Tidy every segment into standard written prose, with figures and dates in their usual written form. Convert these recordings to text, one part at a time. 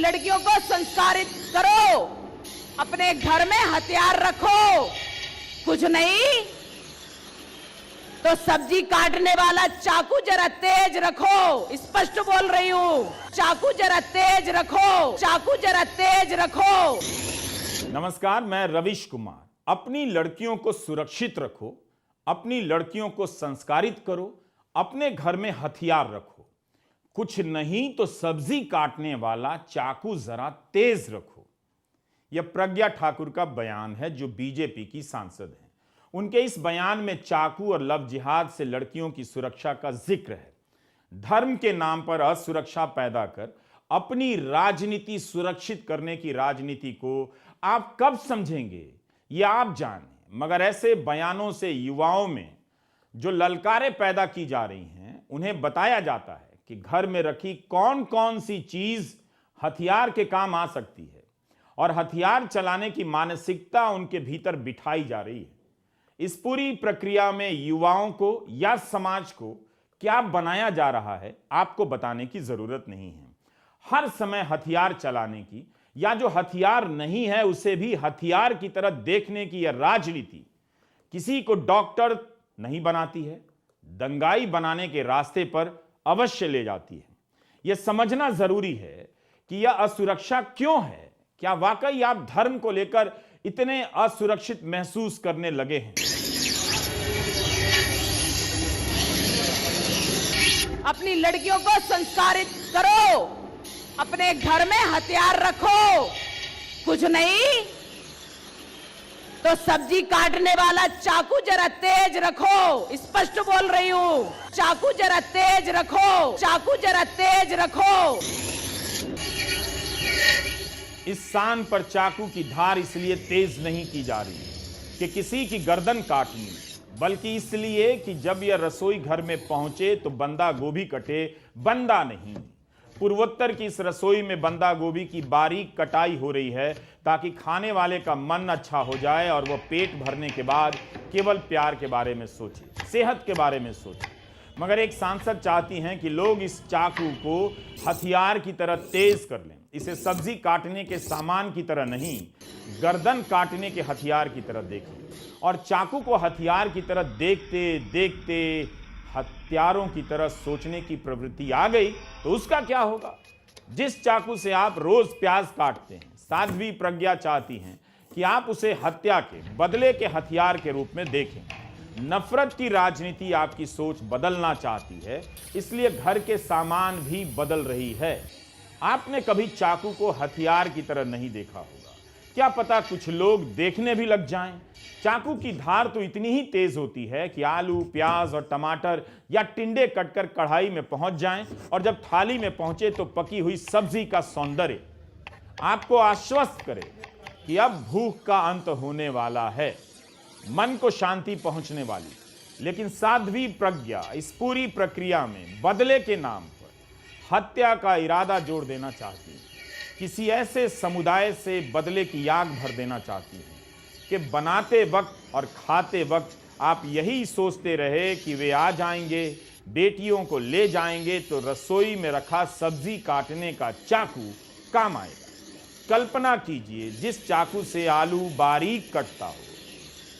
लड़कियों को संस्कारित करो, अपने घर में हथियार रखो, कुछ नहीं तो सब्जी काटने वाला चाकू जरा तेज रखो। स्पष्ट बोल रही हूं, चाकू जरा तेज रखो, चाकू जरा तेज रखो। नमस्कार, मैं रविश कुमार। अपनी लड़कियों को सुरक्षित रखो, अपनी लड़कियों को संस्कारित करो, अपने घर में हथियार रखो, कुछ नहीं तो सब्जी काटने वाला चाकू जरा तेज रखो। यह प्रज्ञा ठाकुर का बयान है, जो बीजेपी की सांसद हैं। उनके इस बयान में चाकू और लव जिहाद से लड़कियों की सुरक्षा का जिक्र है। धर्म के नाम पर असुरक्षा पैदा कर अपनी राजनीति सुरक्षित करने की राजनीति को आप कब समझेंगे, ये आप जानें। मगर ऐसे बयानों से युवाओं में जो ललकारें पैदा की जा रही हैं, उन्हें बताया जाता है कि घर में रखी कौन कौन सी चीज हथियार के काम आ सकती है, और हथियार चलाने की मानसिकता उनके भीतर बिठाई जा रही है। इस पूरी प्रक्रिया में युवाओं को या समाज को क्या बनाया जा रहा है, आपको बताने की जरूरत नहीं है। हर समय हथियार चलाने की, या जो हथियार नहीं है उसे भी हथियार की तरह देखने की यह राजनीति किसी को डॉक्टर नहीं बनाती है, दंगाई बनाने के रास्ते पर अवश्य ले जाती है। यह समझना जरूरी है कि यह असुरक्षा क्यों है। क्या वाकई आप धर्म को लेकर इतने असुरक्षित महसूस करने लगे हैं? अपनी लड़कियों को संस्कारित करो, अपने घर में हथियार रखो, कुछ नहीं तो सब्जी काटने वाला चाकू जरा तेज रखो। स्पष्ट बोल रही हूं, चाकू जरा तेज रखो, चाकू जरा तेज रखो। इस शान पर चाकू की धार इसलिए तेज नहीं की जा रही कि किसी की गर्दन काटनी, बल्कि इसलिए कि जब यह रसोई घर में पहुंचे तो बंदा गोभी कटे, बंदा नहीं। पूर्वोत्तर की इस रसोई में बंदा गोभी की बारीक कटाई हो रही है, ताकि खाने वाले का मन अच्छा हो जाए और वह पेट भरने के बाद केवल प्यार के बारे में सोचे, सेहत के बारे में सोचे। मगर एक सांसद चाहती हैं कि लोग इस चाकू को हथियार की तरह तेज कर लें, इसे सब्जी काटने के सामान की तरह नहीं, गर्दन काटने के हथियार की तरह देखें। और चाकू को हथियार की तरह देखते देखते हथियारों की तरह सोचने की प्रवृत्ति आ गई तो उसका क्या होगा? जिस चाकू से आप रोज प्याज काटते हैं, साध्वी प्रज्ञा चाहती हैं कि आप उसे हत्या के बदले के हथियार के रूप में देखें। नफरत की राजनीति आपकी सोच बदलना चाहती है, इसलिए घर के सामान भी बदल रही है। आपने कभी चाकू को हथियार की तरह नहीं देखा होगा, क्या पता कुछ लोग देखने भी लग जाएं। चाकू की धार तो इतनी ही तेज होती है कि आलू, प्याज और टमाटर या टिंडे कटकर कढ़ाई में पहुंच जाएं, और जब थाली में पहुंचे तो पकी हुई सब्जी का सौंदर्य आपको आश्वस्त करे कि अब भूख का अंत होने वाला है, मन को शांति पहुंचने वाली। लेकिन साध्वी प्रज्ञा इस पूरी प्रक्रिया में बदले के नाम पर हत्या का इरादा जोड़ देना चाहती है। किसी ऐसे समुदाय से बदले की आग भर देना चाहती है कि बनाते वक्त और खाते वक्त आप यही सोचते रहे कि वे आ जाएंगे, बेटियों को ले जाएंगे तो रसोई में रखा सब्जी काटने का चाकू काम आएगा। कल्पना कीजिए, जिस चाकू से आलू बारीक कटता हो,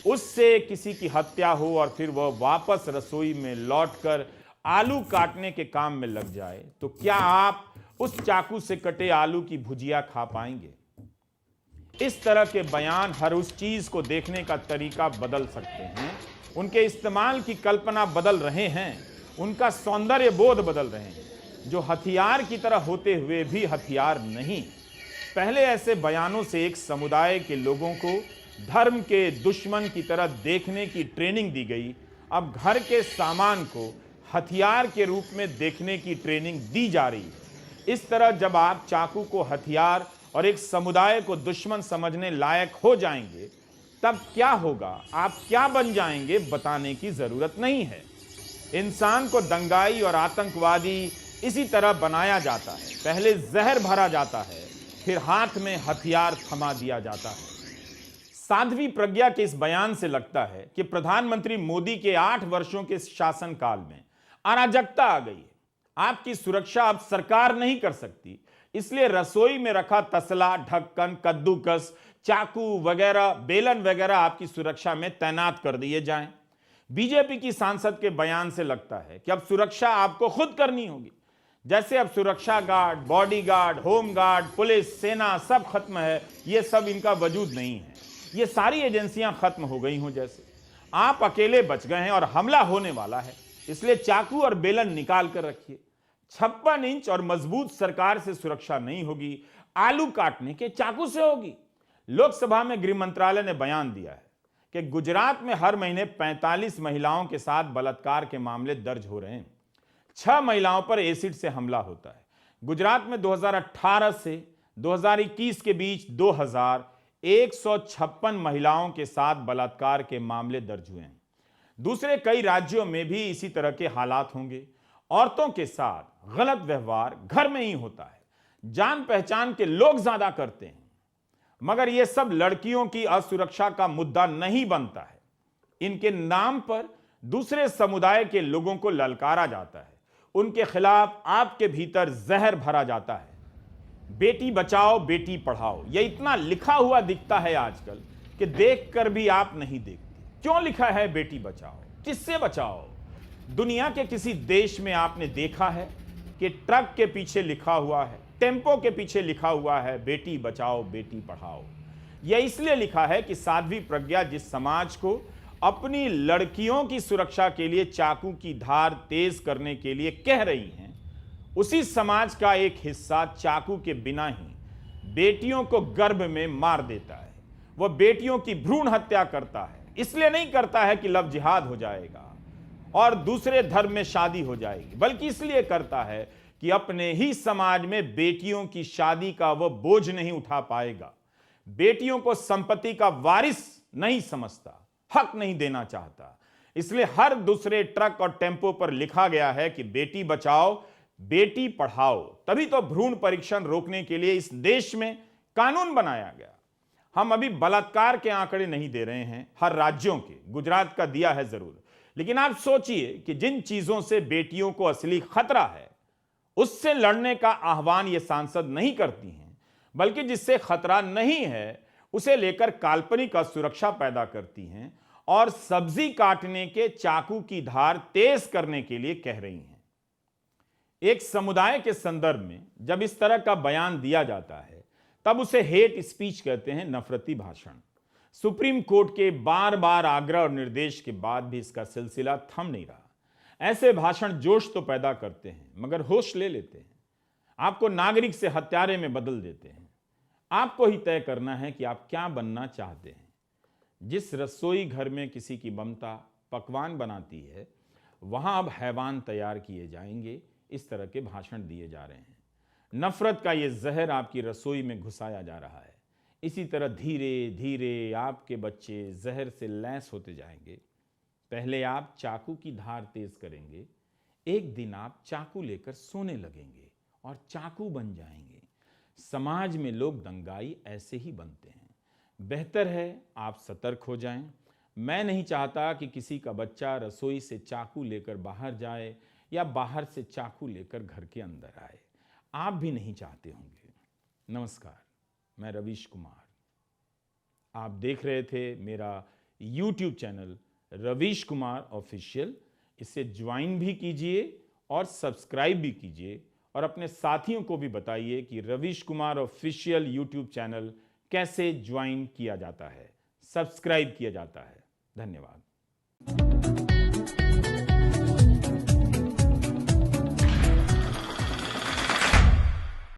उससे किसी की हत्या हो और फिर वह वापस रसोई में लौटकर आलू काटने के काम में लग जाए, तो क्या आप उस चाकू से कटे आलू की भुजिया खा पाएंगे? इस तरह के बयान हर उस चीज को देखने का तरीका बदल सकते हैं, उनके इस्तेमाल की कल्पना बदल रहे हैं, उनका सौंदर्य बोध बदल रहे हैं, जो हथियार की तरह होते हुए भी हथियार नहीं। पहले ऐसे बयानों से एक समुदाय के लोगों को धर्म के दुश्मन की तरह देखने की ट्रेनिंग दी गई, अब घर के सामान को हथियार के रूप में देखने की ट्रेनिंग दी जा रही है। इस तरह जब आप चाकू को हथियार और एक समुदाय को दुश्मन समझने लायक हो जाएंगे, तब क्या होगा, आप क्या बन जाएंगे, बताने की जरूरत नहीं है। इंसान को दंगाई और आतंकवादी इसी तरह बनाया जाता है। पहले जहर भरा जाता है, फिर हाथ में हथियार थमा दिया जाता है। साध्वी प्रज्ञा के इस बयान से लगता है कि प्रधानमंत्री मोदी के 8 वर्षों के शासनकाल में अराजकता आ गई है। आपकी सुरक्षा अब सरकार नहीं कर सकती, इसलिए रसोई में रखा तसला, ढक्कन, कद्दूकस, चाकू वगैरह, बेलन वगैरह आपकी सुरक्षा में तैनात कर दिए जाएं। बीजेपी की सांसद के बयान से लगता है कि अब सुरक्षा आपको खुद करनी होगी। जैसे अब सुरक्षा guard, bodyguard, home guard, police, सेना सब खत्म है, ये सब इनका वजूद नहीं है, ये सारी एजेंसियां खत्म हो गई हों जैसे। आप अकेले बच गए हैं और हमला होने वाला है, इसलिए चाकू और बेलन निकाल कर रखिए। 56 इंच और मजबूत सरकार से सुरक्षा नहीं होगी, आलू काटने के चाकू से होगी। लोकसभा में गृह मंत्रालय ने बयान दिया है कि गुजरात में हर महीने 45 महिलाओं के साथ बलात्कार के मामले दर्ज हो रहे हैं। 6 महिलाओं पर एसिड से हमला होता है। गुजरात में 2018 से 2021 के बीच 2156 महिलाओं के साथ बलात्कार के मामले दर्ज हुए हैं। दूसरे कई राज्यों में भी इसी तरह के हालात होंगे। औरतों के साथ गलत व्यवहार घर में ही होता है, जान पहचान के लोग ज्यादा करते हैं, मगर यह सब लड़कियों की असुरक्षा का मुद्दा नहीं बनता है। इनके नाम पर दूसरे समुदाय के लोगों को ललकारा जाता है, उनके खिलाफ आपके भीतर जहर भरा जाता है। बेटी बचाओ बेटी पढ़ाओ, यह इतना लिखा हुआ दिखता है आजकल कि देखकर भी आप नहीं देखते। क्यों लिखा है बेटी बचाओ? किससे बचाओ? दुनिया के किसी देश में आपने देखा है कि ट्रक के पीछे लिखा हुआ है, टेम्पो के पीछे लिखा हुआ है बेटी बचाओ बेटी पढ़ाओ? यह इसलिए लिखा है कि साध्वी प्रज्ञा जिस समाज को अपनी लड़कियों की सुरक्षा के लिए चाकू की धार तेज करने के लिए कह रही हैं, उसी समाज का एक हिस्सा चाकू के बिना ही बेटियों को गर्भ में मार देता है। वह बेटियों की भ्रूण हत्या करता है, इसलिए नहीं करता है कि लव जिहाद हो जाएगा और दूसरे धर्म में शादी हो जाएगी, बल्कि इसलिए करता है कि अपने ही समाज में बेटियों की शादी का वह बोझ नहीं उठा पाएगा, बेटियों को संपत्ति का वारिस नहीं समझता, हक नहीं देना चाहता। इसलिए हर दूसरे ट्रक और टेम्पो पर लिखा गया है कि बेटी बचाओ बेटी पढ़ाओ। तभी तो भ्रूण परीक्षण रोकने के लिए इस देश में कानून बनाया गया। हम अभी बलात्कार के आंकड़े नहीं दे रहे हैं हर राज्यों के, गुजरात का दिया है जरूर, लेकिन आप सोचिए कि जिन चीजों से बेटियों को असली खतरा है उससे लड़ने का आह्वान ये सांसद नहीं करती हैं, बल्कि जिससे खतरा नहीं है उसे लेकर काल्पनिक असुरक्षा पैदा करती हैं और सब्जी काटने के चाकू की धार तेज करने के लिए कह रही हैं। एक समुदाय के संदर्भ में जब इस तरह का बयान दिया जाता है तब उसे हेट स्पीच कहते हैं, नफरती भाषण। सुप्रीम कोर्ट के बार बार आग्रह और निर्देश के बाद भी इसका सिलसिला थम नहीं रहा। ऐसे भाषण जोश तो पैदा करते हैं मगर होश ले लेते हैं, आपको नागरिक से हत्यारे में बदल देते हैं। आपको ही तय करना है कि आप क्या बनना चाहते हैं। जिस रसोई घर में किसी की ममता पकवान बनाती है वहां अब हैवान तैयार किए जाएंगे, इस तरह के भाषण दिए जा रहे हैं। नफरत का ये जहर आपकी रसोई में घुसाया जा रहा है। इसी तरह धीरे धीरे आपके बच्चे जहर से लैस होते जाएंगे। पहले आप चाकू की धार तेज करेंगे, एक दिन आप चाकू लेकर सोने लगेंगे और चाकू बन जाएंगे। समाज में लोग दंगाई ऐसे ही बनते हैं। बेहतर है आप सतर्क हो जाएं। मैं नहीं चाहता कि किसी का बच्चा रसोई से चाकू लेकर बाहर जाए या बाहर से चाकू लेकर घर के अंदर आए। आप भी नहीं चाहते होंगे। नमस्कार, मैं रवीश कुमार। आप देख रहे थे मेरा YouTube channel Ravish Kumar official. इसे ज्वाइन भी कीजिए और सब्सक्राइब भी कीजिए और अपने साथियों को भी बताइए कि Ravish Kumar official YouTube channel कैसे ज्वाइन किया जाता है, सब्सक्राइब किया जाता है। धन्यवाद।